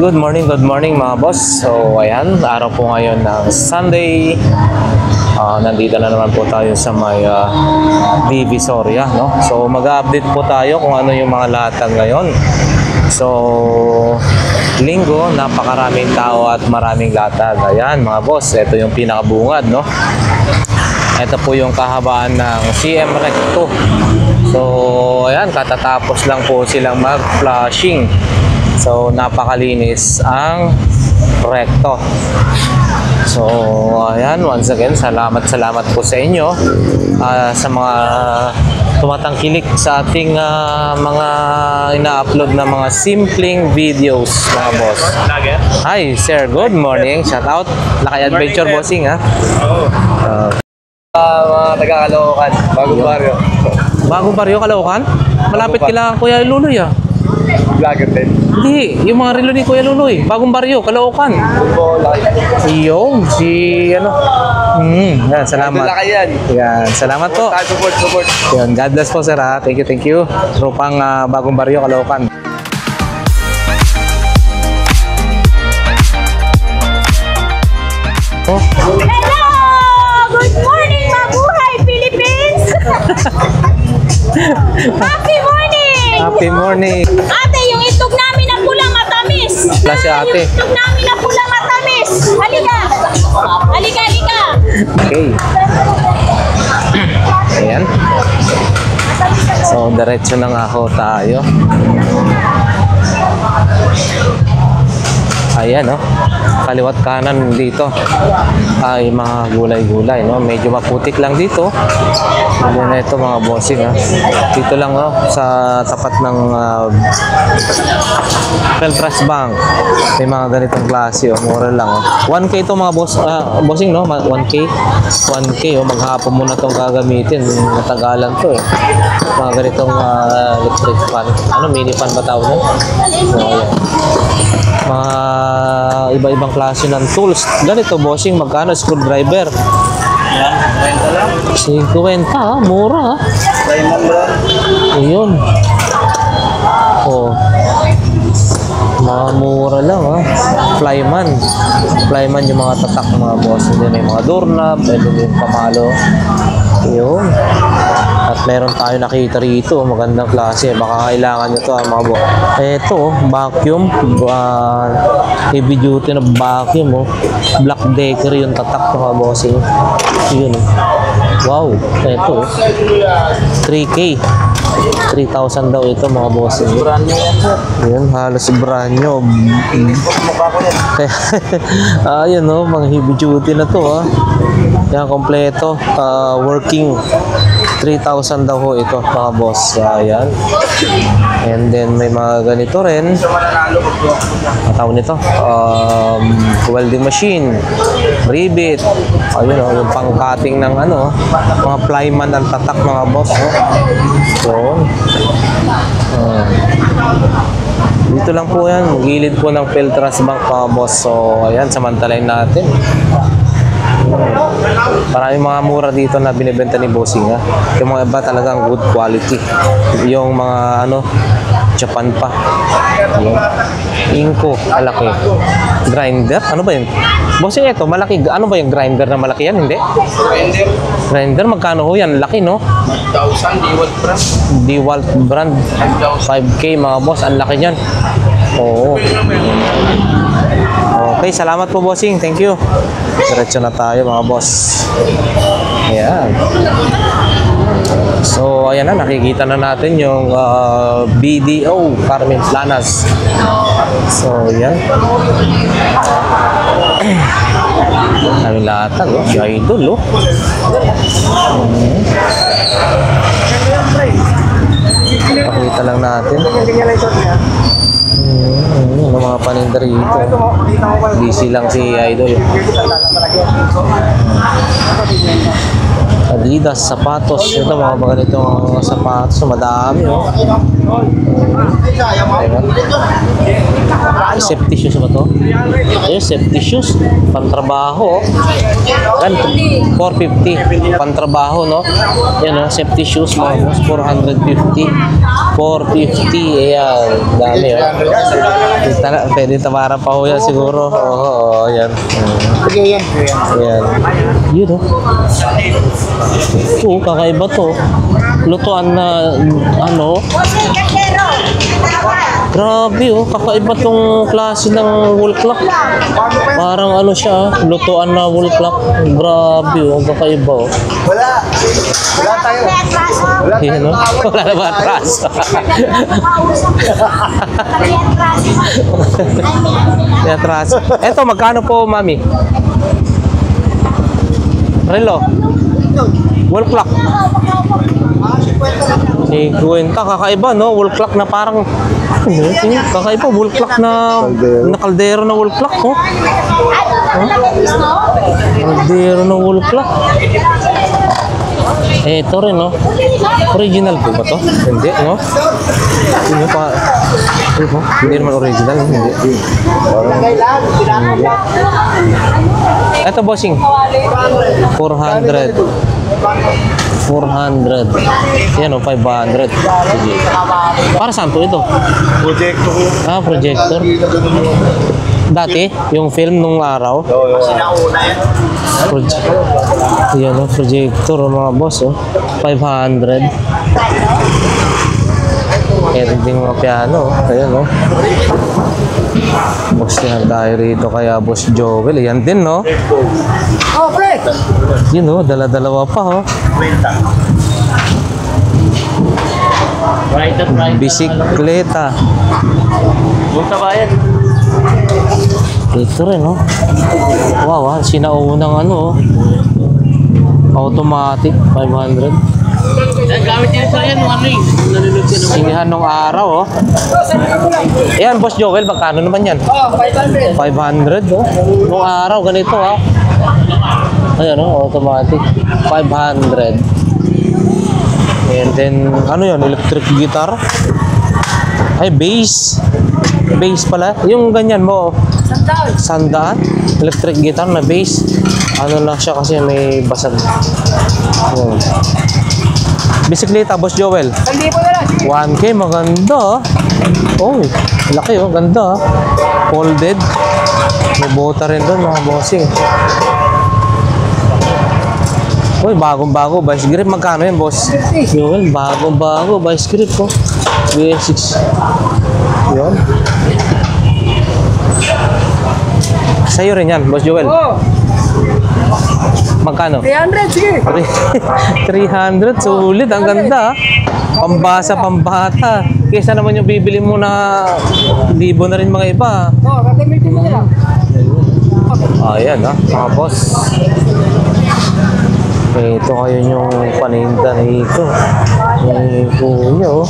good morning mga boss. So ayan, araw po ngayon ng Sunday. Nandito na naman po tayo sa may Divisoria, no? So mag-update po tayo kung ano yung mga latag ngayon. So linggo, napakaraming tao at maraming latag. Ayan mga boss, ito yung pinakabungad, no? Ito po yung kahabaan ng CM Recto. So ayan, katatapos lang po silang mag-flushing. So napakalinis ang Recto. So ayan, once again, salamat po sa inyo sa mga tumatangkilik sa ating mga ina-upload na mga simpleng videos, mga boss. Hi sir, good morning. Shout out Lakay Adventure Bossing, ha. Mga taga-Caloocan, Bagong Baryo. Bagong Baryo, Caloocan? Malapit kila Kuya Luloy, ah. Vlogger din. Hindi, yung mga relo ni Kuya Luloy, Bagong Baryo, Caloocan. Yung, yan, salamat. Yan. Yan, salamat po. Support. Yan, God bless po sir, ha. Thank you. Tropang Bagong Baryo, Caloocan. Oh. Hello! Good morning, mabuhay Philippines! Happy morning! Happy morning! Ate, yung itlog namin na pulang matamis! Klase ate. Yung itlog namin na pulang matamis! Halika! Halika! Okay. Ayan. So, diretso na nga ho tayo. Ayan, no? Kaliwat kanan dito ay mga gulay-gulay, no? Medyo maputik lang dito. Yan na ito, mga bossing, ha? Dito lang, no? Sa tapat ng Peltras Bank. May mga ganitong klase, oh. Mura lang, oh. 1K ito, mga bossing, no? 1K. 1K, oh. Maghapon muna itong gagamitin. Matagalan to, eh. Mga ganitong electric fan. Mini fan ba tawag nun? So, ayan. Mga iba-ibang klase ng tools. Ganito, bossing, magkano? Screwdriver. Yan, 30 lang. 50, ha? Mura, ha? Diamond bro. Ayun. Oh. Mga mura lang, ha? Flyman yung mga tatak, mga boss. Hindi, may mga doorknob, may yung pamalo. Ayun. At meron tayo nakita rito, magandang klase. Baka kailangan nyo to, mga boss. Ito, vacuum. Heavy duty na vacuum, oh. Black Decker yung tatak, mga boss. Yun. Wow. Ito, 3K. 3,000 daw ito, mga boss. Brand new yan sir. Yun, halos brand new. Mukha ko yan. Ayun, no, mga heavy duty na to, ha. Yan, kompleto. Working. 3,000 daw ho ito, mga boss. Ayan. And then may mga ganito rin. Ang tawag nito, welding machine, rivet. Ayun, oh, yung pang-cutting ng mga flyman ng tatak, mga boss, oh. So, dito lang po yan, gilid po ng Peltras Bank, mga boss. So ayan, samantalayin natin. Maraming mga mura dito na binibenta ni bossing, ha. Yung mga iba talagang good quality. Yung mga Japan pa. Ayan. Inko, malaki. Grinder, ano ba yun? Bossing, ito, malaki. Ano ba yung grinder na malaki yan? Hindi? Grinder, magkano ho yan? Laki, no? 1,000 DeWalt brand. DeWalt brand. 5K, mga boss. Ang laki niyan. Oo. Okay, salamat po, bossing. Thank you. Diretso na tayo, mga boss. Ayan. So, ayan na. Nakikita na natin yung BDO Carmen Planas. So, ayan. Daming latag, oh. Si Idol, oh. Pakita lang natin. Yung mga paninda rito. Busy lang si Idol. At Adidas, sapatos. Ito mga ganitong sapatos. Madami, oh. Safety shoes ba to? Ayun, safety shoes. Pantrabaho, oh. Yan, 450. Pantrabaho, no? Yan, oh. Safety shoes, mga boss. 450. 450. Ayan. Dami, oh. Pwede tamara pa ho yan siguro. Oo, yan. Ayan. Yun, oh. Ito, kakaiba to. Lutuan na, ano? Grabe, oh. Kakaiba tong klase ng wall clock. Parang ano siya, lutuan na wall clock. Grabe, oh. Kakaiba, oh. Wala tayo. Yan, oh. Wala na ba atras? May atras. Eto, magkano po, mami? Relo. Wall clock. 50. Kakaiba, no? Wall clock na parang... Kakaiba, wall clock na kaldero na wall clock, oh. Kaldero na wall clock. Ito rin, no? Original po ba to? Hindi, no? Hindi pa... Hindi naman original, hindi. Ito, bossing. 400. 400. Yan, oh, 500. Sige. Para saan po ito? Projector. Ah, projector. Dati, yung film nung araw. Kasi nauna yan. Yan, oh, projector, oh, mga boss, oh. 500. Meron din mga piano, oh. Ayan, oh. Boss yan tayo rito kaya Boss Joel. Yan din, no? Oh, pre! Yun, oh. Dala-dalawa pa, oh. Bisikleta. Punta ba yan? Ito rin, oh. Wow, ah. Sinaunang ano, oh. Automatic, 500. Gamit yan sa yan, ano eh. Nanonood ka naman. Sinihan nung araw, oh. Ayan, Boss Joel, magkano naman yan? Oh, 500. 500, oh. Nung araw, ganito, ah. Ayan, oh, automatic. 500. And then, ano yun? Electric guitar? Ay, bass. Bass pala. Yung ganyan mo, sandaan. Electric guitar na bass. Ano lang siya kasi may basag. Ayan. Bisikleta, Boss Joel. 1K, maganda. Oh, laki, oh, ganda. Folded. May bota rin doon, mga bossing. Uy, bagong-bago, vice grip. Magkano yan, Boss Joel? Bagong-bago, vice grip, oh. BS6. Yun. Sa'yo rin yan, Boss Joel. Oh, Magkano? 300, sige. 300, sulit. Ang ganda, ah. Pambasa, pambata. Kesa naman yung bibili mo na libo na rin mga iba. Oh, gagamitin mo na lang. Ayan, ah, mga boss. Ito kayo yung paninda nito. May kuya, oh.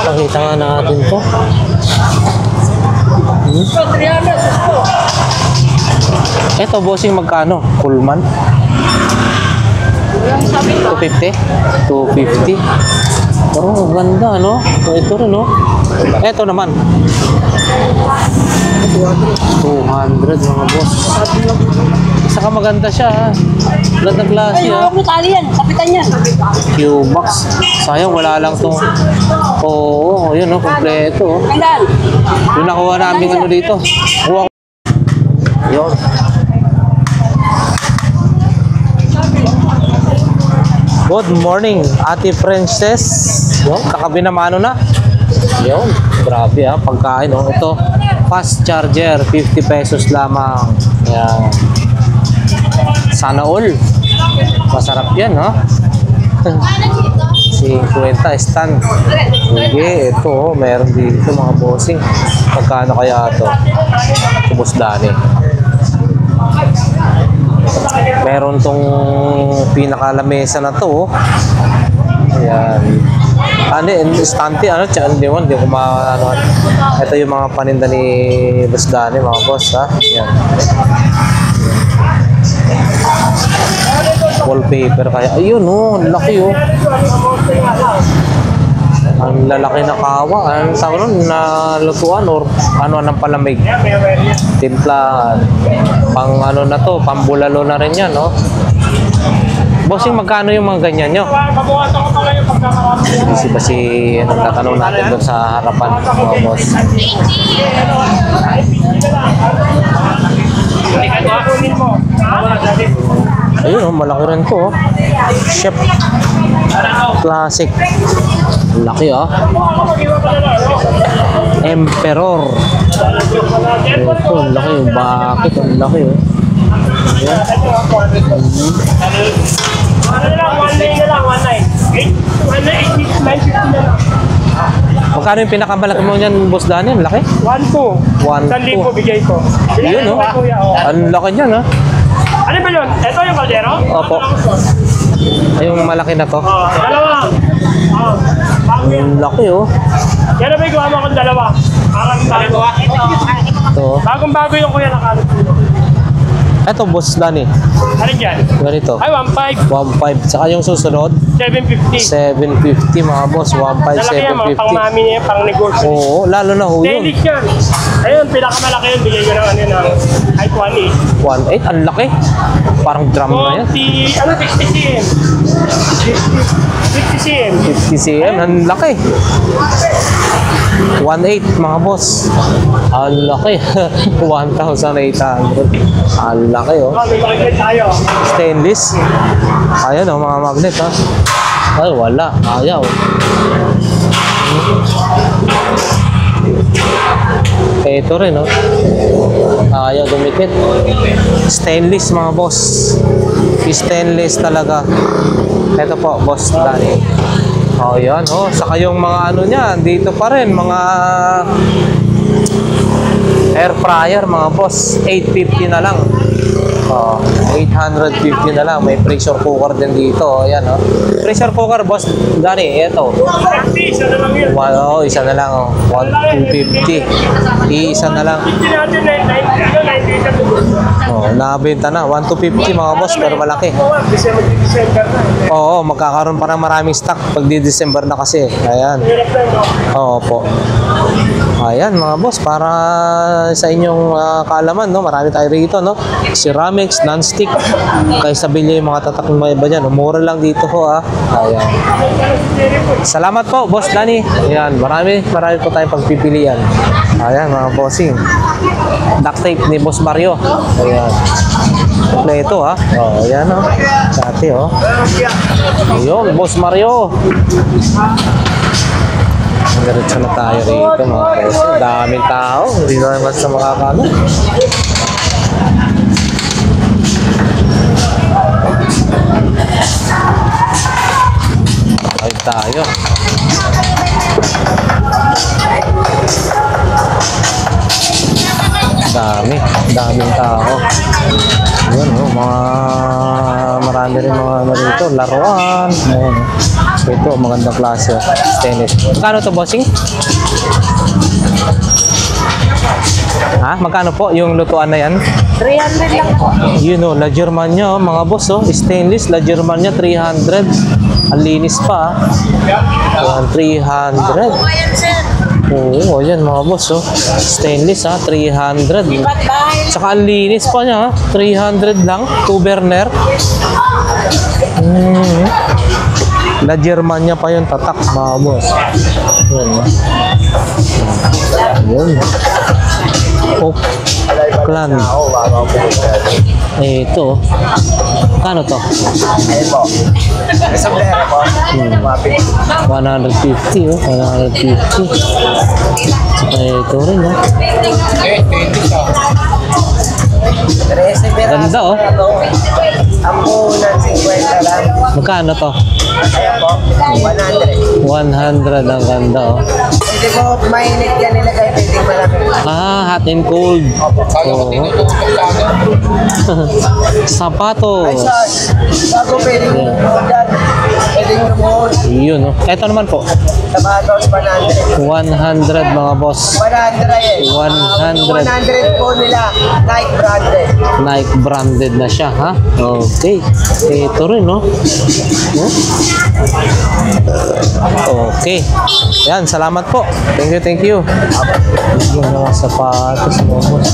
Pakita nga natin to. 300. Ito, bossing, magkano? Pullman? 250? 250? Oh, ganda, no? Ito rin, no? Ito naman. 200, mga boss. Saka maganda siya, ha? Gandang klase, ha? Ay, tali yan. Kapitan yan. Q-Box. Sayang, wala lang to. Oo, yun, no? Kompleto, oh. Kailan? Yung nakuha namin ano dito. Kuha ko. Yun. Good morning, Ate Princess. Yun, kakabi na mano na. Yun, grabe, ha, pagkain, oh. Ito, fast charger, 50 pesos lamang. Yan. Sana all. Masarap yan, ha. 50 stand. Sige, ito, oh, meron dito mga bossing. Magkano kaya ito? Subos Dani. Meron tong pinakalamesa na to, oh. Ayan. Ano, istante, ano, hindi ko maano. Ito yung mga paninda ni Boss Dani, mga boss, ha. Ayan. Wallpaper kaya. Ayun oh, ang laki oh. Ang lalaki na kawa. Ang tawag nun, na lutuan or ano ng palamig. Timpla. Pang ano na to, pambulalo na rin yan, no? Bossing, magkano yung mga ganyan nyo? Busy ba si tatanong natin doon sa harapan, mga boss? Ayun oh, malaki rin to oh. Chef Classic. Laki oh. Emperor. Ito, ang laki oh. Bakit? Ang laki oh. Ayan. Magkano yung pinakamalaki mo niyan, Boss Danny? Ang laki? 1,200. 1,000 bigay ko. Yun oh. Ang laki niyan ah. Ano ba yun? Ito yung kaldero? Opo. Ay, yung malaki na to. Dalawa. Ang laki oh. Yan na ba yung gawa mo akong dalawa? Parang bago. Ito. Bagong-bago yung kuya nakalot. Ito, Boss Danny. Ano dyan? Ganito. Ay, 1,500. 1.5. Saka yung susunod, 750. 750 mga boss. 1.5, Lalaki yan, mga 750. pang mami niya, pang negosyo. Oo, lalo na ho yun. Daily yan. Ayun, pinakamalaki yun. Bigay ko ng ano ng height 1.8. 1.8, ang laki. Parang drum na yan. 60 cm. 50 cm. 50 cm, ang laki. 1.8 mga boss. Ang laki. 1,800. Ang laki oh. Oh, may makikita tayo. Stainless. Ayan oh, mga magnet ha. Ay, wala. Ayaw. Ito rin oh. Ayaw dumikit. Stainless mga boss. Stainless talaga. Ito po, Boss Danny. Oh, yan oh. Saka yung mga ano niyan, dito pa rin, mga air fryer mga boss. 850 na lang. Oh, 850 na lang. May pressure cooker din dito. Ayan oh. Pressure cooker, Boss Danny. Ito. 50, isa na lang yun. Wow, isa na lang oh. 1,250. Isa na lang. Hindi natin 90 Oh, nabenta na. 1,250 mga boss, pero malaki. December na. Oo, magkakaroon pa ng maraming stock pag di December na kasi. Ayan. Hirap na no? Oo po. Ayan mga boss, para sa inyong kaalaman, no? Marami tayo rito, no? Ceramics, non-stick. Kaya sabihin niyo yung mga tatak ng mga iba dyan. Mura lang dito ho, ah. Ayan. Salamat po, Boss Danny. Ayan, marami po tayong pagpipilian. Ayan, mga bossing. Duct tape ni Boss Mario. Ayan. Kompleto, ha? Oh, ayan, oh. Dati, oh. Ayun, Boss Mario. Diretso na tayo rito, mga bossing. Daming tao. Hindi na naman sa makakano. Ayun tayo. Daming tao. Yun, oh, marami rin mga ano rito, laruan. Ayun. Ito, magandang klase. Stainless. Magkano to, bossing? Ha? Magkano po yung lutuan na yan? 300 lang po. Yun o, La Germania, mga boss, oh. Stainless, La Germania, 300. Ang linis pa, ah. 300. Oo, ayan mga boss, oh. Stainless, ha, 300. Saka ang linis pa niya, ha. 300 lang, 2 burner. La Germania pa yung tatak, mga boss. Ayan, oh. Ayan. Oh, clan. Ito. Kano to? Ayun po. Isang pera po. 150, oh. 150. Saka ito rin, oh. Ganda, oh. Ang puhunan 50 lang. Magkano to? Ayan po. 100. 100 ang ganda, oh. Hindi po, mainit yan nilagay. Pwede malamig. Ah, hot and cold. Oo. Ay, Sapatos. sir. Bago pwede nyo dyan. Pwede nyo lumuhod. Yun, no? Ito naman po. Sapatos, 100. 100 mga boss. 100. 100. 100 po nila. Nike branded. Nike branded na siya, ha? Okay. Ito rin, no? Hmm? Okay. Yan, salamat po. Thank you, thank you. Yung mga sapatos, mga boss.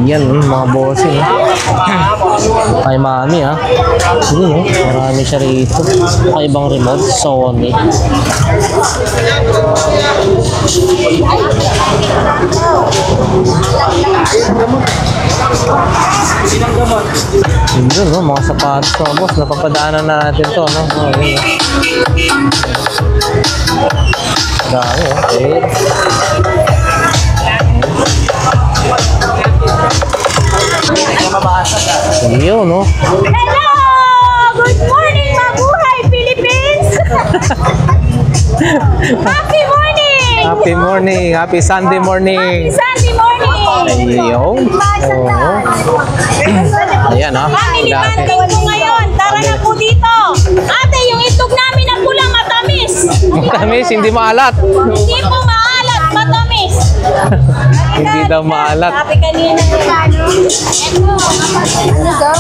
Yan, mga bossing. Kay mami, ha? Yun, no? Marami siya rito. Ibang remote, Sony. Yun, no? Mga sapatos, mga boss. Napapadaanan na natin to, no? Oh, yun, no? Dami, okay. Yun, no? Hello! Good morning, mabuhay, Philippines! Happy morning! Happy morning! Happy Sunday morning! Sunday morning! Ayun. Oo. Ayan, ha? Family Dati. bonding po ngayon. Tara na po dito. Ate, yung itlog namin na pulang matamis. Matamis, hindi maalat. Hindi po maalat, matamis. Hindi daw maalat. Sabi kanina. Ano daw?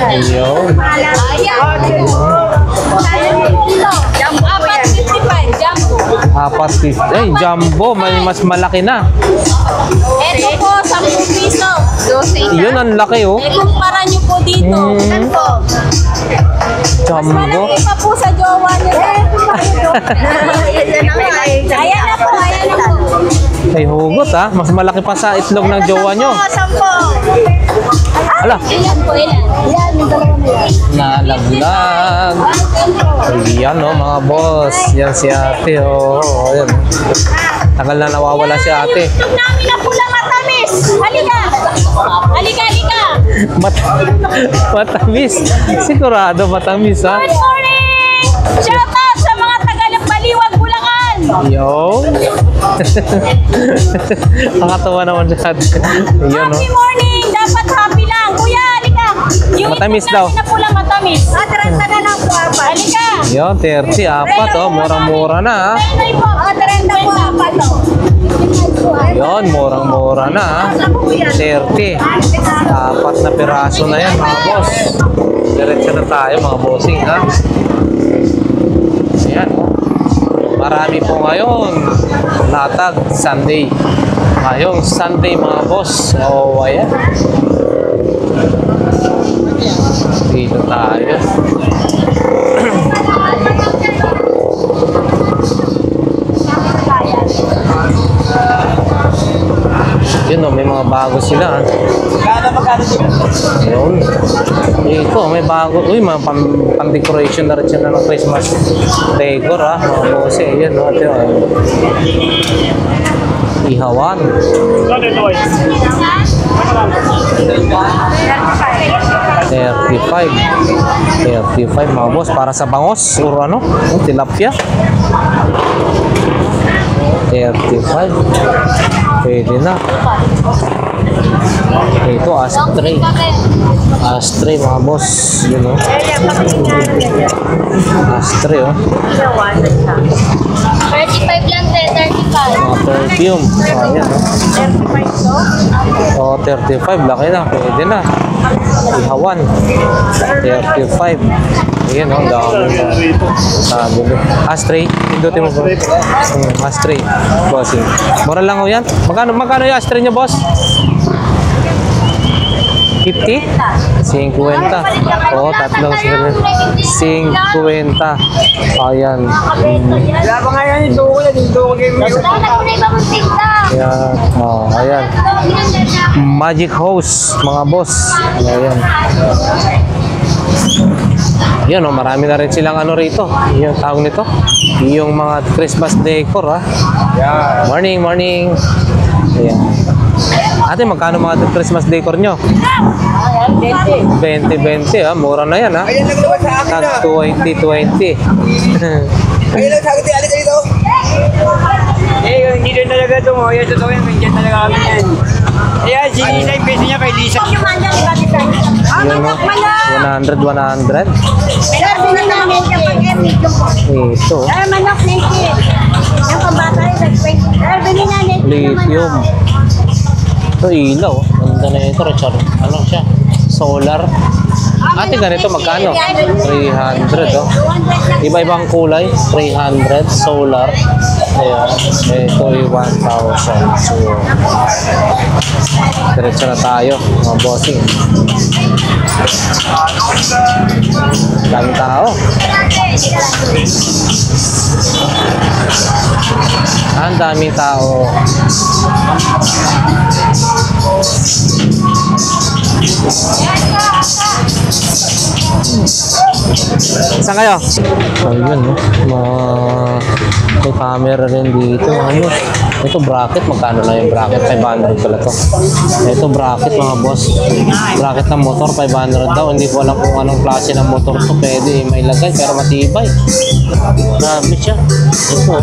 Ayun. Apat 55, jumbo. Apat, ay, jumbo. Mas malaki na. Ito po, 10 piso. Yun, ang laki, oh. Kumpara nyo po dito. Mm. Jumbo. Malaki pa po sa jowa niya. Ayan na po, ayan na po. Ay, hugot, ha? Mas malaki pa sa itlog ng jowa nyo. 10. Ala. Ilan po, ilan? Ilan, yung dalawa na yan. Nalaglag. Ayan, no, mga boss. Yan si ate, oh. Ayan. Tagal na nawawala si ate. Yung namin na pula matamis. Halika. Halika, halika. Matamis. Sigurado matamis, ha? Good morning! Shout out sa mga taga-Baliwag, Bulacan! Yo. Nakatawa naman siya. Ayun, no? Happy morning! Dapat happy lang. Kuya, halika. Yung Matamis itlog daw. namin na pula matamis. Atrenta na lang po, apat. Halika. Yun, 30, apat, oh. Murang-mura na, ha? Atrenta po. Atrenta po, apat. Yun, murang-mura na, ha? 30. Apat na piraso na yan, mga boss. Diretso na tayo, mga bossing, ha? Ayan, oh. Marami po ngayon. Latag, Sunday. Ngayong Sunday, mga boss. So, ayan. Dito tayo. Yun, oh, may mga bago sila. Yun. Ito, may bago. Uy, mga pang-decoration na rin siya ng Christmas decor, ha. Mga bose, yun, oh. Ito, ihawan. Ano ito, boy? 35, mga boss. Para sa bangos, or ano, tilapia. 35. Pwede na. Ito, ashtray. Ashtray, mga boss. Yun, oh. Ashtray, oh. 35 lang, 35. Mga perfume. Ayan, oh. Oh, 35. Laki na. Pwede na. Ihawan. 35. Ayan, oh. Dami na. Sabi mo. Ashtray. Pindutin mo, boss. Ashtray. Bossing. Mura lang, oh, yan. Magkano yung ashtray niya, boss? 50? 50. Oo, tatlong 50. Ayan. Wala pa nga yan, ito ko yan, ito ko game yun. Ayan. Oh, ayan. Magic hose, mga boss. Ayan. Yan, oh, marami na rin silang ano rito. Yung tawag nito. Yung mga Christmas decor, ha. Morning, morning. Ayan. Ate, magkano mga Christmas decor nyo? 20, ha? Mura na yan, ha? Ayan lang naman sa akin Tag na. 20. Ayan lang sa akin, alin dito. Hindi doon talaga ito mo. Yung totoo yan, nandiyan talaga kami yan. Ayan, si Lisa yung peso niya kay Lisa. Yun, no? 100, 100. Sir, bilhin namin kapag medium po. Ito. Sir, manok, naked. Yung pambata yung nag-20. Sir, bilhin na naked Lithium. Ito ilaw. Ganda na ito, Richard. Ano siya? Solar. Ate, ganito magkano? 300, oh. Iba-ibang kulay. 300. Solar. Ayan. Ito ay 1,000. So, diretso na tayo, mga bossing. Daming tao. Ang daming tao. Saan kayo? Ayun, no? May camera rin dito. Ano? Ito bracket, magkano na yung bracket? 500 pala to. Ito bracket, mga boss. Bracket ng motor, 500 daw. Hindi ko alam kung anong klase ng motor to. Pwede may lagay, pero matibay. Grabe siya. Ito.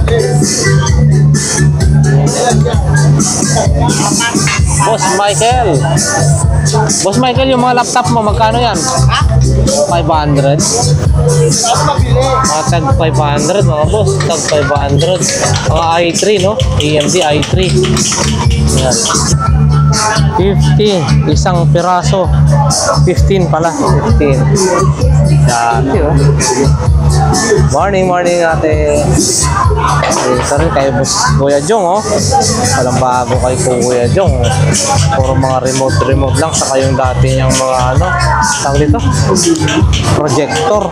Boss Michael. Boss Michael, yung mga laptop mo, magkano yan? 500. Mga tag 500, mga boss. Tag 500. Mga i3, no? AMD i3. Yan. 50. Isang piraso. 15 pala. 15. Dati, oh. Morning, morning, ate. Ito rin kay Kuya Jong, oh. Walang bago kay Kuya Jong. Puro mga remote lang. Saka yung dati niyang mga, ano, tawag dito? Projector.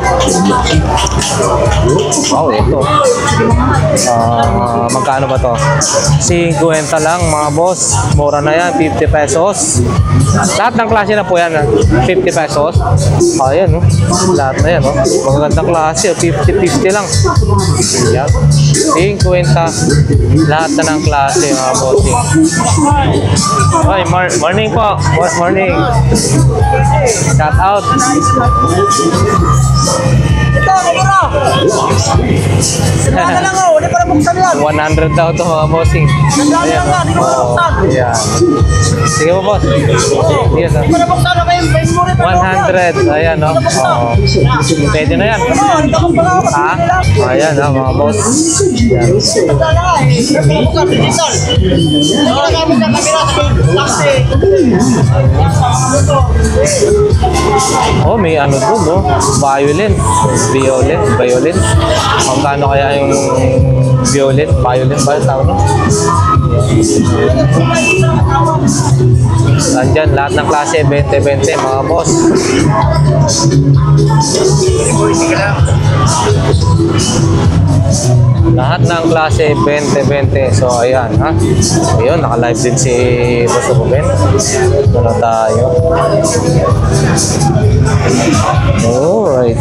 Wow, ito. Magkano ba to? 50 lang, mga boss. Mura na yan, 50 pesos. Lahat ng klase na po yan, 50 pesos. Ayan, oh. Lahat na yan, oh. Magagandang klase, oh. 50-50 lang. Yan. 50. Lahat na ng klase, mga bossing. Ay, morning po. Morning. Shout out. Ito, kumura! Sinaga lang ako, hindi pa na buksan yan. 100 daw to, mga bossing. Sinaga lang nga, hindi ko na buksan. Ayan. Sige po, boss. Yes, Hindi pa na buksan na kayo, may memory pa na 100. Ayan, no? Oo. Pwede na yan. Hindi ka buksan ako, Ha? kasi lang. Ayan, ha, mga boss. Ayan. Wala na nga eh, hindi pa na buksan, digital. Hindi ko na gamit ng kamera sa taxi. Oh, may ano dun, no? Violin. Violin. Magkano kaya yung violin ba yung tawag, no? Nandyan, lahat ng klase, 20-20, mga boss. Lahat ng klase, 20-20. So, ayan, ha? Ayun, naka-live din si Boss Ruben. Ano tayo? Alright.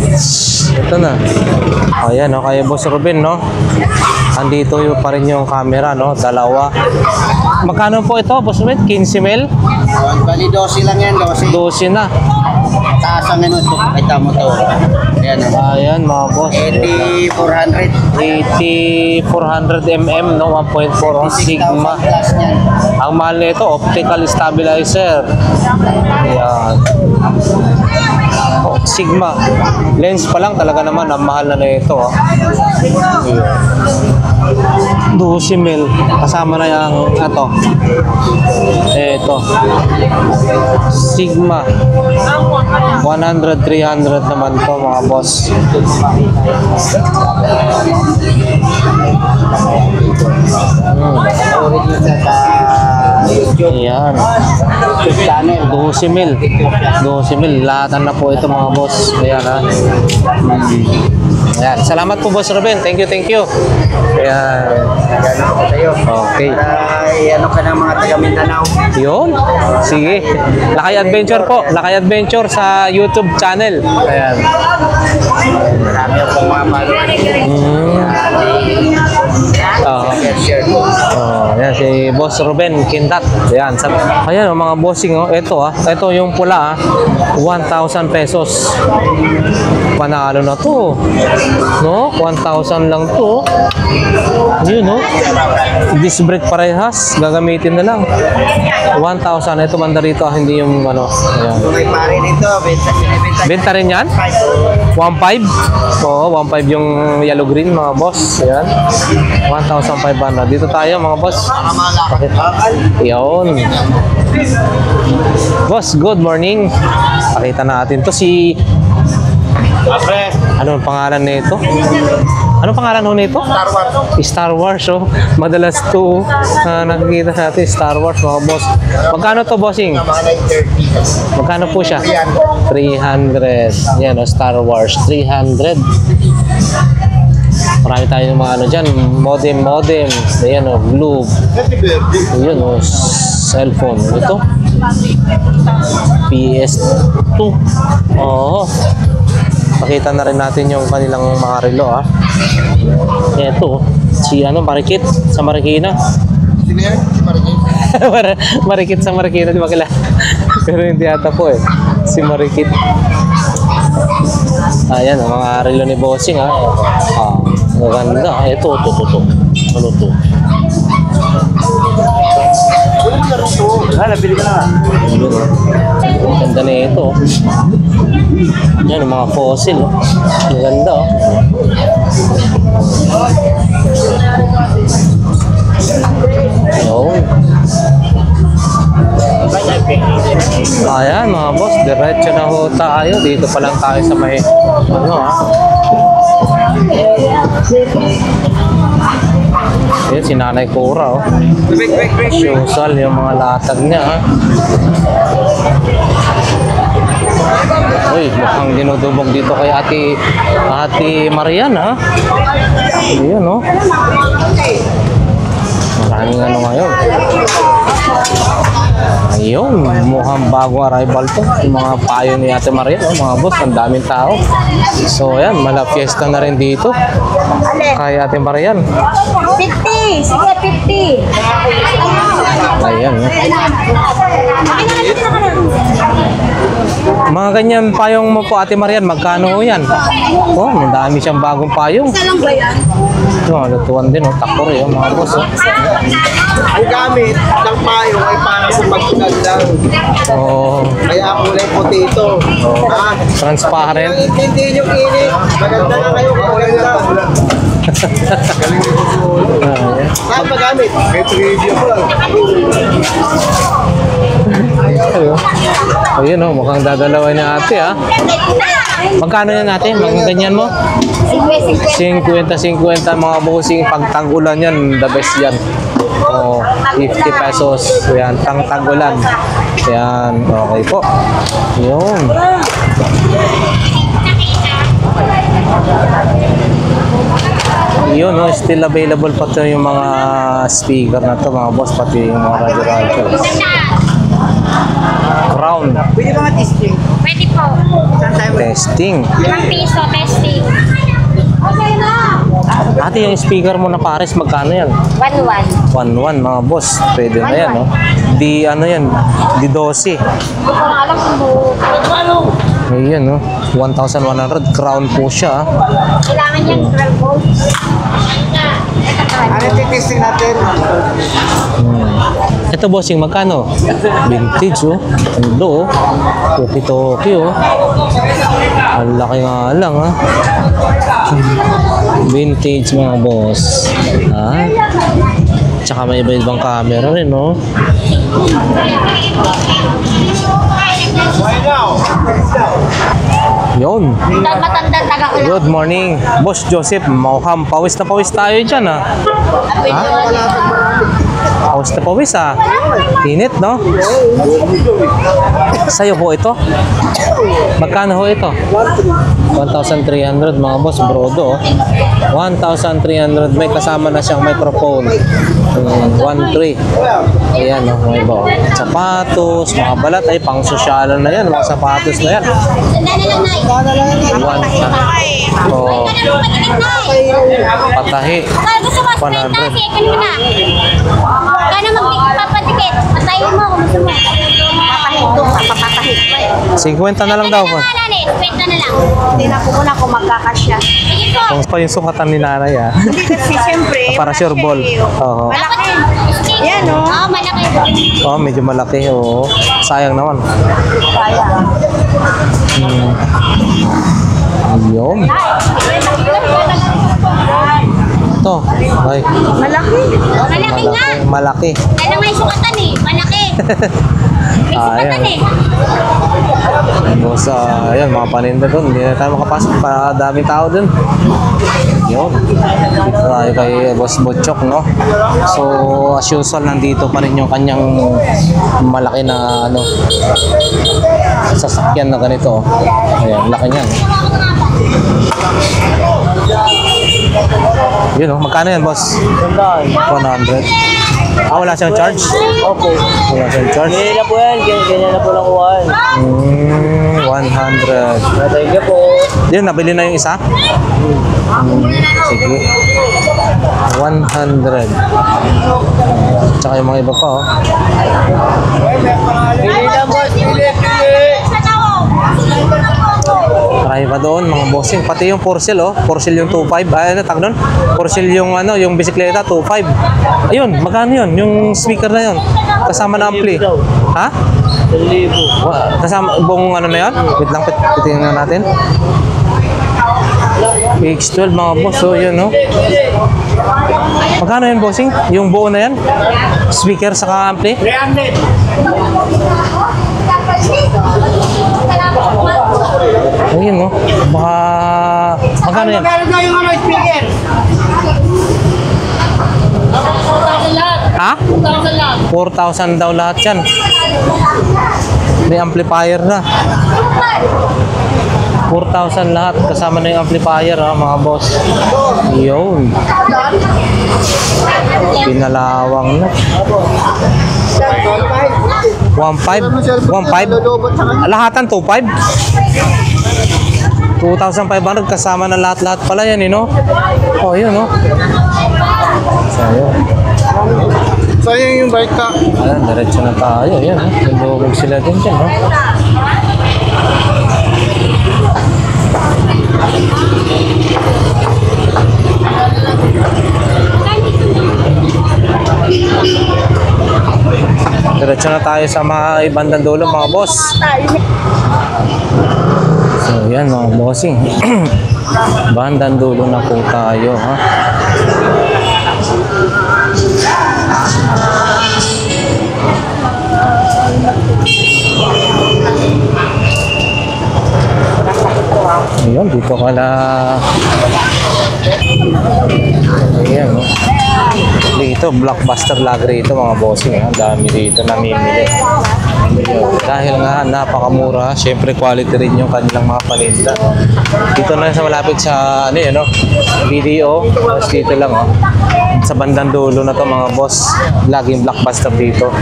Ito na. Ayan, no? Kaya Boss Ruben, no? Andito yung pa rin yung camera, no? Dalawa. Magkano po ito, Boss Ruben? 15 mil? Bali, 12 lang yan, 12. 12 na. Taas ang ano ito, kita mo to. Ayan, Ayan, mga boss. 8400. 8400 mm, no? 1.4 Sigma. Plus niyan. Ang mahal nito, optical stabilizer. Ayan. Oh, Sigma. Lens pa lang talaga naman, ang mahal na nito. Oh. 12 mil. Kasama na yung ito. Ito. Sigma. 100, 300 naman to, mga boss. Ayan. Channel. 12 mil. 12 mil. Lahatan na po ito, mga boss. Ayan, ha. Ayan. Salamat po, Boss Ruben. Thank you, thank you. Ayan. Gano'n ko sa'yo. Okay. Ay, ano ka ng mga taga Mindanao? Yun. Sige. Lakay Adventure po. Lakay Adventure sa YouTube channel. Ayan. Marami akong mga followers. Share ko. Oh, ayan si Boss Ruben Quintat. Ayan, ayan oh, mga bossing, oh. Ito ito yung pula, 1,000 pesos. Panalo na to. No? 1,000 lang to. Yun, no? Disc brake parehas. Gagamitin na lang. 1,000. Ito banda rito, hindi yung ano. Ayan. May pare dito, binibenta. Benta rin yan? 1,500? Oo, 1,500 yung yellow green, mga boss. Ayan. 1,500. Dito tayo, mga boss. Yun. Boss, good morning. Pakita natin to si... Ano ang pangalan nito? Anong pangalan ho nito? Star Wars. Star Wars, oh. Madalas to nakikita natin, Star Wars, mga boss. Magkano to, bossing? Mga 930. Magkano po siya? 300. Yan, oh, Star Wars. 300. Marami tayong mga ano dyan. Modem. Ayan, oh, Globe. Ayan, oh, cellphone. Ito. PS2. Oo. Pakita na rin natin yung kanilang mga relo, ah. Ito, si ano, Marikit sa Marikina. Sino yan? Si Marikit? Marikit sa Marikina, di ba kila? Pero hindi ata po eh. Si Marikit. Ayan, ang mga relo ni Bossing, ah. Maganda. Ito. Ano to? Nabili ka na. Ang ganda na ito. Yan, mga fossil. Oh. Ang ganda. Oh. Yun. Ayan, mga boss. Diretso na ho tayo. Dito pa lang tayo sa may... Ano, ah. Ayan, si Nanay Cora, oh. Usual yung mga latag niya, ha. Uy, mukhang dinudubog dito kay Ate Marian, ha. Ayan, oh. Maraming ano ngayon. Ayun, mukhang bagong arrival to. Yung mga payo ni Ate Marian, oh, mga boss, ang daming tao. So, ayan, mala fiesta na rin dito kay Ate Marian. 50! Sige, 50! Ayan, oh. Mga ganyan payong mo po, Ate Marian, magkano ho yan? Oh, ang dami siyang bagong payong. Isa lang ba yan? Ito, lutuan din, oh. Takore, oh, mga boss, oh. Ang gamit ng payong ay para sa magtunan lang. Oh, Kaya kulay puti ito. Ha? transparent. Kung intindihin yung init, maganda na kayo, maganda. Ayan. Saan ba gamit? May trivia ko lang. Ayun, oh, mukhang dadalawin ni Ate, ah. Magkano yan, Ate? Mga ganyan mo? 50-50 mga bossing. Pag tag-ulan yan, the best yan. Oh, 50 pesos. Yan, tag-ulan. Yan, okay po. Yun. Yun, no, still available pa to yung mga speaker na to, mga boss, pati yung mga radio. Crown. Pwede ba testing? Pwede po. Saan tayo? Testing. 5 piso, testing. Okay na! Ate, yung speaker mo na pares, magkano yan? 1-1. 1-1, mga boss. Pwede na yan, no? Di, ano yan? Di 12. Hindi ko na alam kung Ayan, no? 1,100. Crown po siya, ah. kailangan niyang 12 volts. Ano testing natin? Ito, bossing, magkano? Vintage, oh. Ando, oh. Toki-toki, oh. Ang laki nga lang, ha? Vintage, mga boss. Ha? Tsaka may iba-ibang camera rin, no? Yun. Matandang taga ko lang. Good morning. Boss Joseph, mukhang pawis na pawis tayo dyan, ha? Ha? Pawis na pawis, ha? Init, no? Sa'yo po ito? Magkano ho ito? 1,300, mga boss. Brodo, oh. 1,300. May kasama na siyang microphone. 1,300. Ayan, oh. May iba, oh. Sapatos, mga balat. Ay, pang sosyalan na yan. Mga sapatos na yan. Oh, patahi. 100. Kaya magpapadikit. Patayin mo kung gusto mo. Papahit to, papapatahit. 50 na lang daw po. 50 split na lang. Tingnan ko muna kung magkakasya. Sige po. Kung pa yung sukatan ni nanay ah. Hindi kasi siyempre. Para sure ball. Oo. Malaki. Stick. Yan, oh. Oo, malaki. Oh, medyo malaki. Oo. Sayang naman. Sayang. Yun. Ito. Ay. Malaki. Malaki nga. Malaki. Kaya nga yung sukatan eh. Malaki. May sukatan eh. Boss, ayan, mga paninda doon. Hindi na tayo makapasok. Daming tao doon. Yun. Dito tayo kay Boss Butchok, no? So, as usual, nandito pa rin yung kanyang malaki na, ano, sasakyan na ganito. Ayan, laki niyan. Yun, oh. Magkano yan, boss? 100. Ah, wala siyang charge? Okay. Wala siyang charge? Ganyan na po yan. Ganyan na po lang kuhaan. 100. Thank you po. Yun, nabili na yung isa? Sige. 100. Tsaka yung mga iba pa, oh. Pili na boss. Pili. Marami pa doon, mga bossing. Pati yung Porcel, oh. Porcel yung 2.5. Ay, ano, tag doon? Porcel yung, ano, yung bisikleta, 2.5. Ayun, magkano yun? Yung speaker na yun. Kasama na ampli. Ha? 1,000. Kasama, buong ano na yun? Wait lang, pitingnan natin. X12 mga boss, oh, yun, no? Magkano yun, bossing? Yung buo na yan? Speaker saka ampli? 300. Ayun, no? Baka... Magkano yan? Magkano na yung ano, speaker? Ha? 4,000 daw lahat yan. May amplifier na. 4,000 lahat. Kasama na yung amplifier, ha, mga boss. Yun. Pinalawang na. 1.5? 1.5? Lahatan 2.5? 2,500 kasama na lahat-lahat pala yan, no? Oh, yun, no? Sayang. Sayang yung bike ka. Ayan, diretso na tayo. Ayan, nalugog sila din dyan, no? Diretso na tayo sa mga ibandang dulo, mga boss. So, yan, mga bossing. Bandang dulo na po tayo, ha? Ayun, dito ka na. Ayan, no? Dito, blockbuster lagi rito, mga bossing. Ang dami dito namimili. Ayun, dahil nga napakamura, syempre quality rin yung kanilang mga paninda. Dito na sa malapit sa, ano yun, no? BDO. Tapos dito lang, oh. Sa bandang dulo na to, mga boss. Laging blockbuster dito.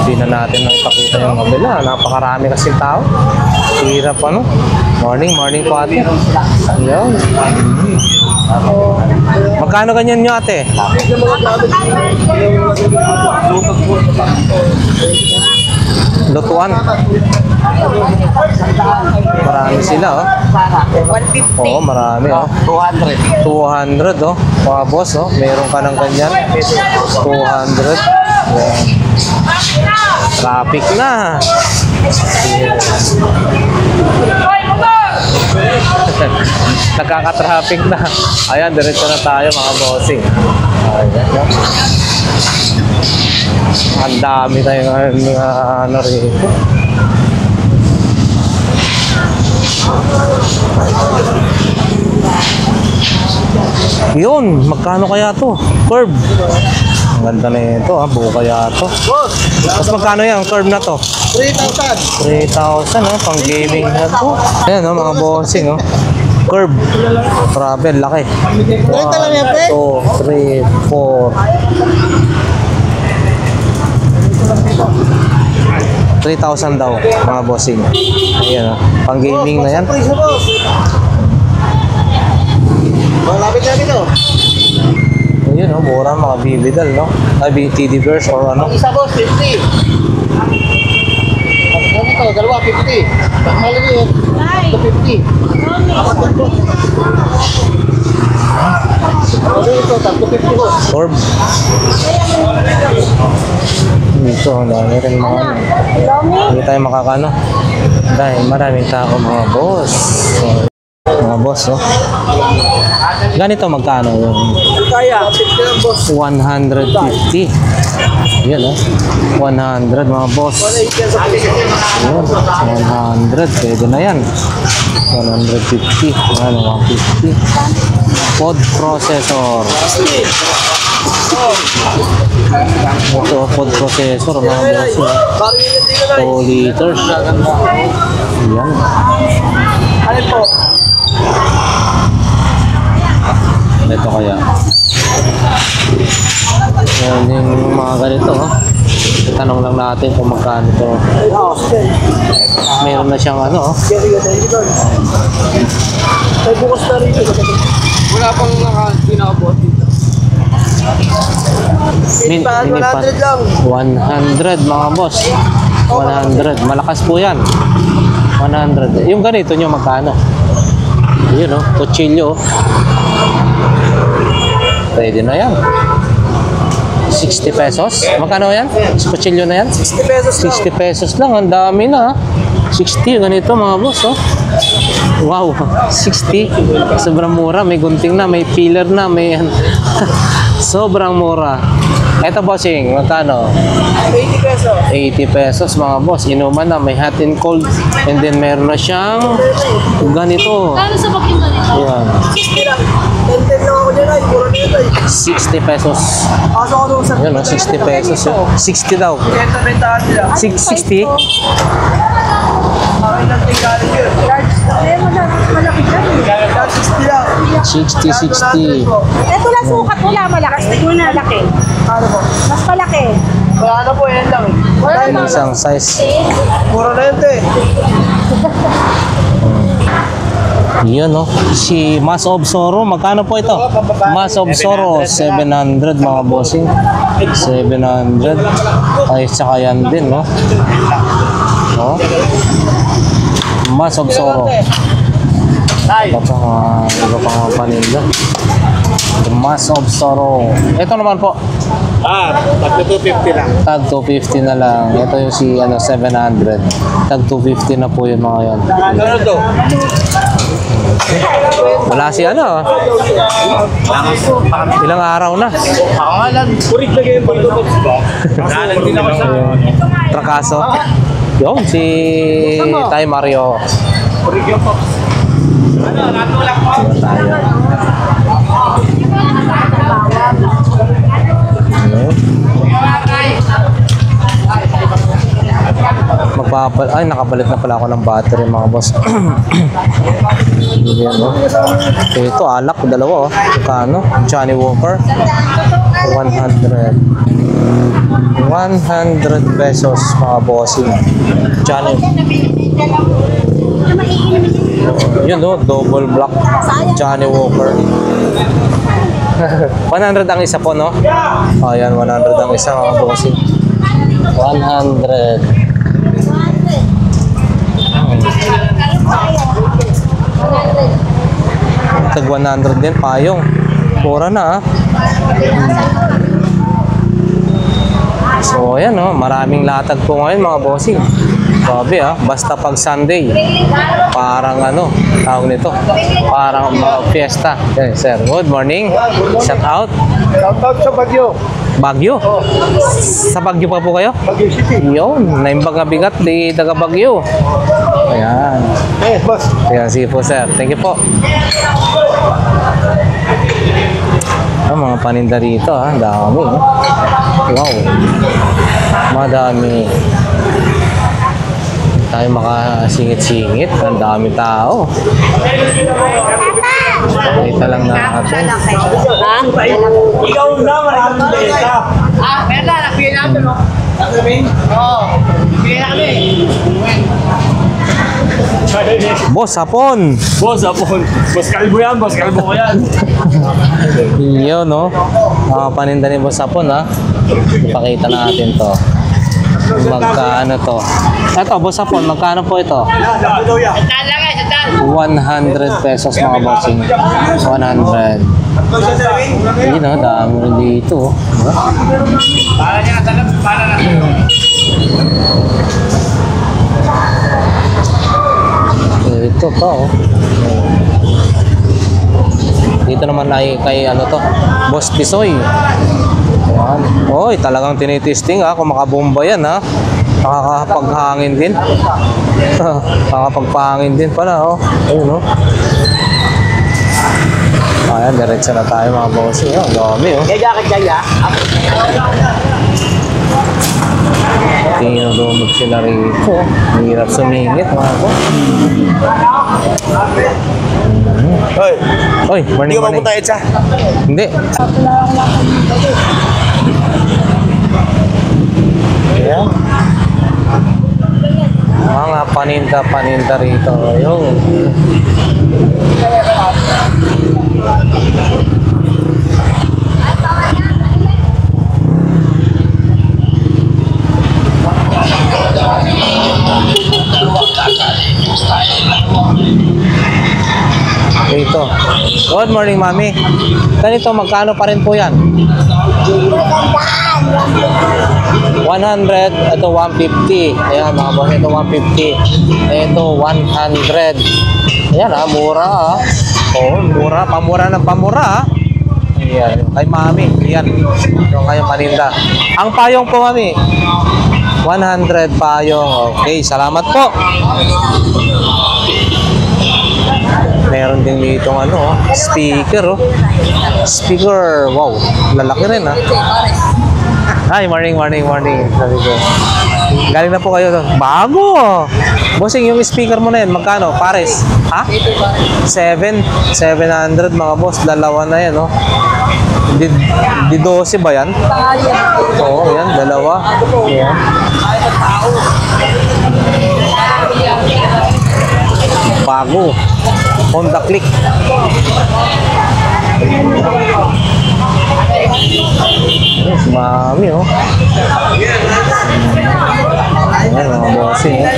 Hindi na natin ipakita yung kabila. Napakarami kasing tao. Hirap, ano? Morning po, ate. Ayun. Magkano ganyan nyo, ate? Lutuan. Marami sila, oh. 150. Oo, marami, oh. 200. 200, oh. Mga boss, oh. Meron ka ng ganyan. 200. Ayan. Traffic na. Nakaka-traffic na. Ayan, diretso na tayo, mga bossing. Ayan. Ang dami tayong ano rito. Yun, magkano kaya to? Curve. Ang ganda na ito, ha? Buo kaya to. Tapos magkano yan, curve na to? 3,000. 3,000, no? Pang gaming na to. Ayan, no? Mga bossing, no? Curve. Grabe, laki. 1, 2, 3, 4. 3,000 daw, mga bossing. Ayan, pang gaming na yan. Malapit na dito. Yun, no? Mura mga bibidal, no? Ay, teddy bears or ano. Isa boss, 50. Ano ito? Dalawa, 50. Maliliit. Ito, 50. Ano ito? 350 boss. Orb. Dito, dami rin mga ano. Hindi tayo makakano. Dahil maraming tao mga boss. So, mga boss, oh. Ganito magkano yung Kaya, 50 lang boss. 150. Yan, oh. 100 mga boss. Yun, 100. Pwede na yan. 150. Ano, 150. Pod processor. Ito, pod processor, mga boss. 2 liters. Yan. Ano po? Ito kaya. Yan yung mga ganito, oh. Tanong lang natin kung magkano ito. Meron na siyang ano, oh. May bukas na rin. Wala pang pinakabuhat dito. Minipan. 100 lang. 100 mga boss. 100. Malakas po yan. 100. Yung ganito nyo magkano? Yun, oh. Kutsilyo, oh. Pwede na yan. 60 pesos. Magkano yan? Kutsilyo na yan? 60 pesos lang. 60 pesos lang. Ang dami na. 60. Ganito mga boss, oh. Wow. 60. Sobrang mura. May gunting na. May pillar na. May sobrang mura. Ito bossing. Magkano? 80 pesos. 80 pesos mga boss. Inuman na. May hot and cold. And then meron na siyang ganito. Kano sa bagyong ganito? Yan. 60 lang. 10 lang ako dyan ay. Puro nito ay. 60 pesos. Pasok ako doon sa... Yun, oh, 60 pesos. Oh. 60 daw. Benta-bentahan sila. 60? Akin lang tinggalin yun. Malaki dyan. 60 lang. 60. Ito lang sukat, wala malakas. Malaki. Ano po? Mas malaki. Wala na po, yan lang. Yung isang size. Puro na yun eh. Yun, no? Si Mas of Sorrow, magkano po ito? Mas of Sorrow, 700 mga bossing. 700. Ay, tsaka yan din, no? No? Mas of Sorrow. Iba pa mga paninda. Mas of Sorrow. Ito naman po. Tag 250 lang. Tag 250 na lang. Ito yung si 700. Tag 250 na po yun mga yan. Ano to? Wala si ano. Ilang araw na. Pangalan. Purik lagi yung pagkakot ba? Pangalan din ako sa... Trakaso. Yung si Tay Mario. Purik yung pops. Ano, natulak po. Ano tayo? Ano? Ay, nakapalit na pala ako ng battery mga boss. Yan, no? Ito, alak, dalawa, oh. Kano? Johnny Walker. 100 pesos mga bossing. Johnny. Yun, no? Double black. Johnny Walker. 100 ang isa po, no? Ayan, 100 ang isa mga bossing. 100. Tag 100 din, payong. Pura na, ah. So, ayan, no? Maraming latag po ngayon, mga bossing. Sabi, ah. Basta pag Sunday, parang ano, tawag nito, parang fiesta. Okay, sir, good morning. Shout out. Shout out sa Bagyo. Bagyo? Sa Bagyo pa po kayo? Bagyo City. Yun, naimbang nga bigat di taga Bagyo. Ayan. Eh, boss. Ayan, sige po sir. Thank you po. Mga paninda rito ha. Dami. Wow. Madami. Tayo makasingit-singit. Ang dami tao. Kita lang natin. Ikaw na, maraming benta. Meron na, nagbigay natin, no? Nagbigay? Oo. Nagbigay na kami. Boss, hapon. Boss, apon. Boss Kalbo yan, boss Kalbo ko yan. Yun, no? Paninda ni Boss hapon, ha? Ipakita natin to. Magkano to? Ito, Boss hapon, magkano po ito? 100 pesos mga bossing. 100. Yun, no? Dami rin dito. Ito pa, oh. Dito naman ay kay ano to, Boss Pisoy. Ayan. Oy, talagang tinitesting ha, kung makabomba yan ha. Nakakapaghangin din. Nakakapagpahangin din pala, oh. Ayun, oh. Ayan, diretso na tayo mga bossing. Ang dami, oh. Tinulumog sila rito. Hirap sumingit mga boss. Hoy, Oy, morning, hindi ka morning. mapunta Edsa? Hindi. Ayan. Mga paninda rito. Ayun. Dito. Good morning, Mami. Ganito, magkano pa rin po yan? 100, ito 150. Ayan, mga boss, ito 150. Ito 100. Ayan ha, mura ha. Oo, mura. Pamura ng pamura ha. Ayan, kay Mami. Ayan, yung kayong paninda. Ang payong po, Mami. 100 payong. Okay, salamat po. Meron din dito ano, speaker, oh. Speaker, wow, lalaki rin, ha. Hi, morning. Sabi ko. Galing na po kayo doon. Bago, oh. Bossing, yung speaker mo na yan, magkano? Pares? Ha? 700 mga boss, dalawa na yan, oh. Di 12 ba yan? Oo, yan, dalawa. Yan. Bago. Honda Click. Yes, Mami, oh. Ayan, mga bossing, oh.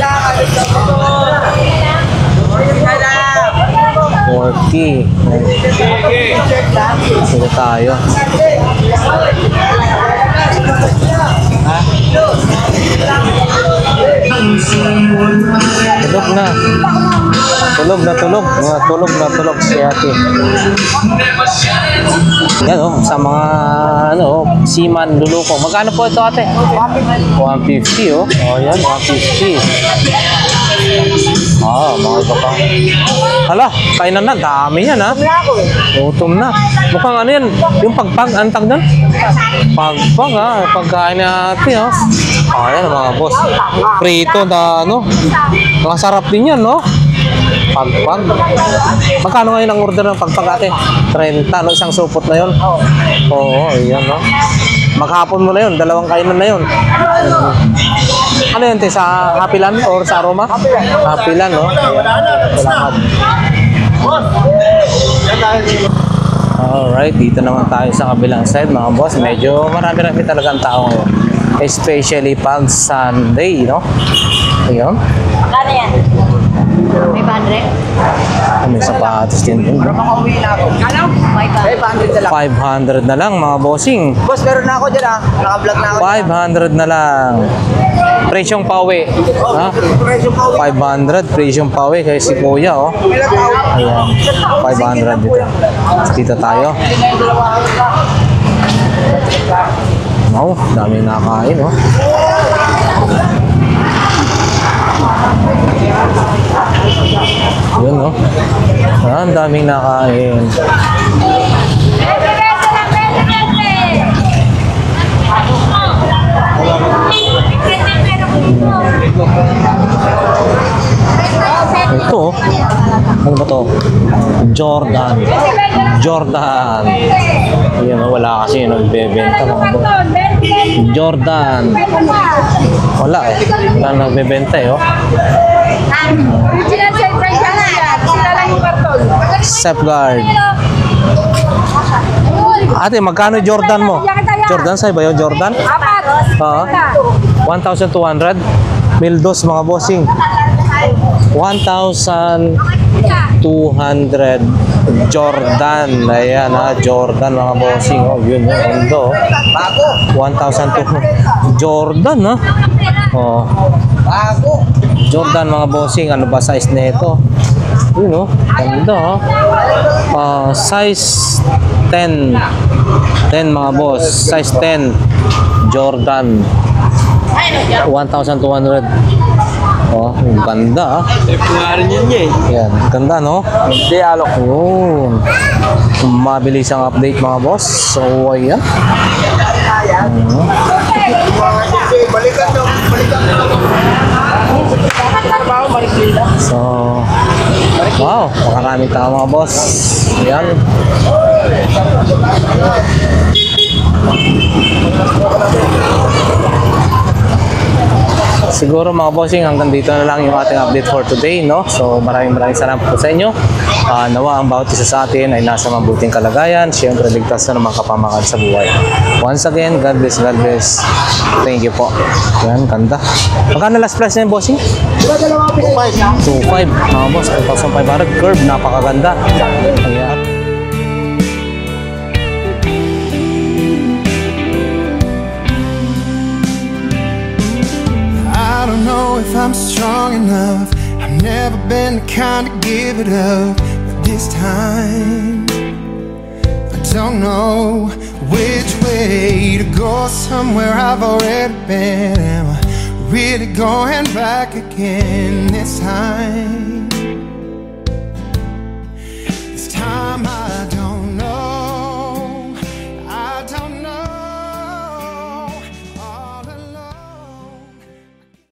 40. Sige tayo. Tulog si ate. Yan, oh, sa mga ano, seaman luluko. Magkano po ito, ate? 150, oh. Oh, yan, 150. Mga iba pa. Hala, kainan na, dami yan, ha? Gutom na. Mukhang ano yan, yung pagpag, antag doon? Pagpag, ha? Pagkain natin, ha? Ayan, mga boss. Prito na, ano? Masarap din yan, no? Pagpag. Magkano ngayon ang order ng pagpag, ate? 30, no? Isang supot na yun? Oo, ayan, no? Maghapon mo na yun, dalawang kainan na yun. Ano yun, te? Sa Happy Land or sa Aroma? Happy Land, no? Salamat. Alright, dito naman tayo sa kabilang side, mga boss. Medyo marami-rami talagang tao ngayon. Especially pag Sunday, no? Ayun. Kano yan? 500? May sapatos din dun. Makauwi na ako. Kano? 500 na lang. 500 na lang, mga bossing. Boss, meron na ako dyan, ha? Naka-vlog na ako. 500 na lang. Presyong pauwi. Ha? 500, presyong pauwi kay si Kuya, oh. Ayan. 500 dito. Dito tayo. Oh, dami nakakain, oh. Yun, oh. Ang daming nakain. Ito, ano ba to? Jordan. Ayan, wala kasi yung nagbebenta, mga boss. Jordan. Wala eh. Wala nagbebenta eh, oh. Original side price yan. Sila lang yung karton. Safeguard. Ate, magkano Jordan mo? Jordan size ba yun? Jordan? Apat. Oo. 1,200. Mildos mga bossing. 1,200 Jordan. Ayan ha, Jordan mga bossing. Oh, yun yun. Ando. 1,200 Jordan ha. Oh. Jordan mga bossing. Ano ba size nito? Yun oh. Ganda ha. Size 10. 10 mga boss. Size 10. Jordan. 1,200. Oh, ganda ah. Rin yun niya Yan, ganda no? Hindi, alok. Yun. Mabilis ang update mga boss. So, ayan. So, wow, makaraming tao mga boss. Ayan. Siguro mga bossing, hanggang dito na lang yung ating update for today, no? So maraming salamat po sa inyo. Nawa ang bawat isa sa atin ay nasa mabuting kalagayan. Siyempre, ligtas na naman kapamakan sa buhay. Once again, God bless, God bless. Thank you po. Yan, ganda. Magkano last price na yung bossing? 2.5 mga boss, 2,500. Curve, napakaganda. Ayan. I don't know if I'm strong enough. I've never been the kind to give it up, but this time I don't know which way to go. Somewhere I've already been. Am I really going back again this time? This time I